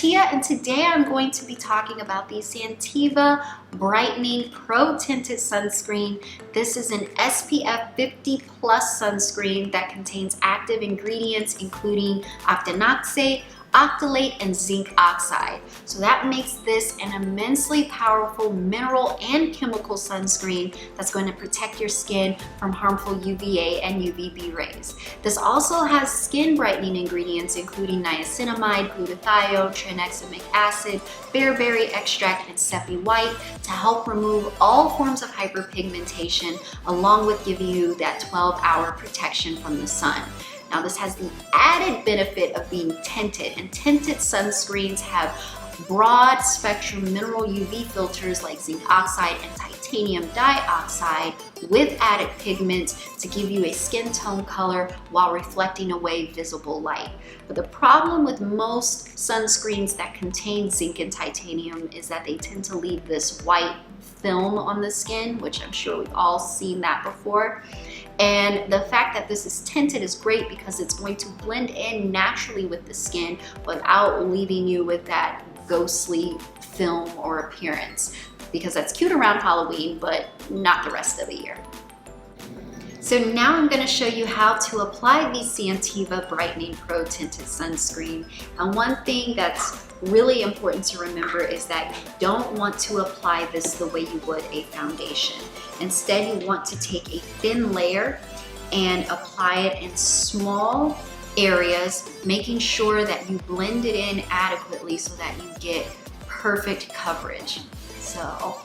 Tia, and today I'm going to be talking about the Santeva Brightening Pro Tinted Sunscreen. This is an SPF 50 plus sunscreen that contains active ingredients including octinoxate, octalate, and zinc oxide. So that makes this an immensely powerful mineral and chemical sunscreen that's going to protect your skin from harmful UVA and UVB rays. This also has skin brightening ingredients including niacinamide, glutathione, tranexamic acid, bearberry extract, and sepia white to help remove all forms of hyperpigmentation, along with giving you that 12-hour protection from the sun. Now this has the added benefit of being tinted, and tinted sunscreens have broad spectrum mineral UV filters like zinc oxide and titanium dioxide with added pigment to give you a skin tone color while reflecting away visible light. But the problem with most sunscreens that contain zinc and titanium is that they tend to leave this white film on the skin, which I'm sure we've all seen that before. And the fact that this is tinted is great because it's going to blend in naturally with the skin without leaving you with that ghostly film or appearance, because that's cute around Halloween, but not the rest of the year. So now I'm going to show you how to apply the Santeva Brightening Pro Tinted Sunscreen. And one thing that's really important to remember is that you don't want to apply this the way you would a foundation. Instead, you want to take a thin layer and apply it in small areas, making sure that you blend it in adequately so that you get perfect coverage. So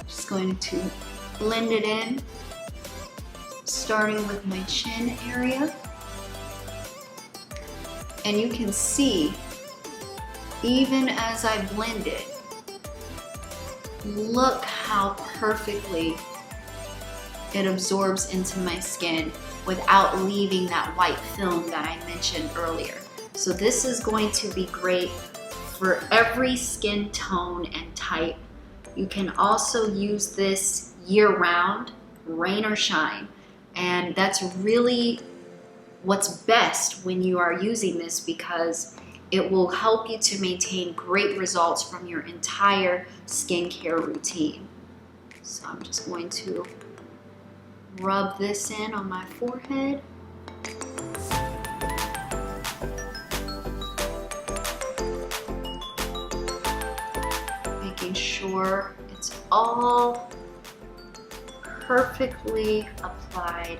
just going to blend it in, starting with my chin area. And you can see, even as I blend it, look how perfectly it absorbs into my skin without leaving that white film that I mentioned earlier. So this is going to be great for every skin tone and type. You can also use this year-round, rain or shine, and that's really what's best when you are using this, because it will help you to maintain great results from your entire skincare routine. So I'm just going to rub this in on my forehead. Making sure it's all perfectly applied.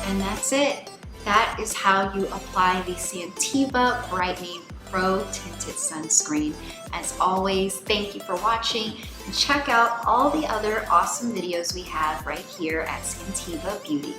And that's it. That is how you apply the Santeva Brightening Pro Tinted Sunscreen. As always, thank you for watching, and check out all the other awesome videos we have right here at Santeva Beauty.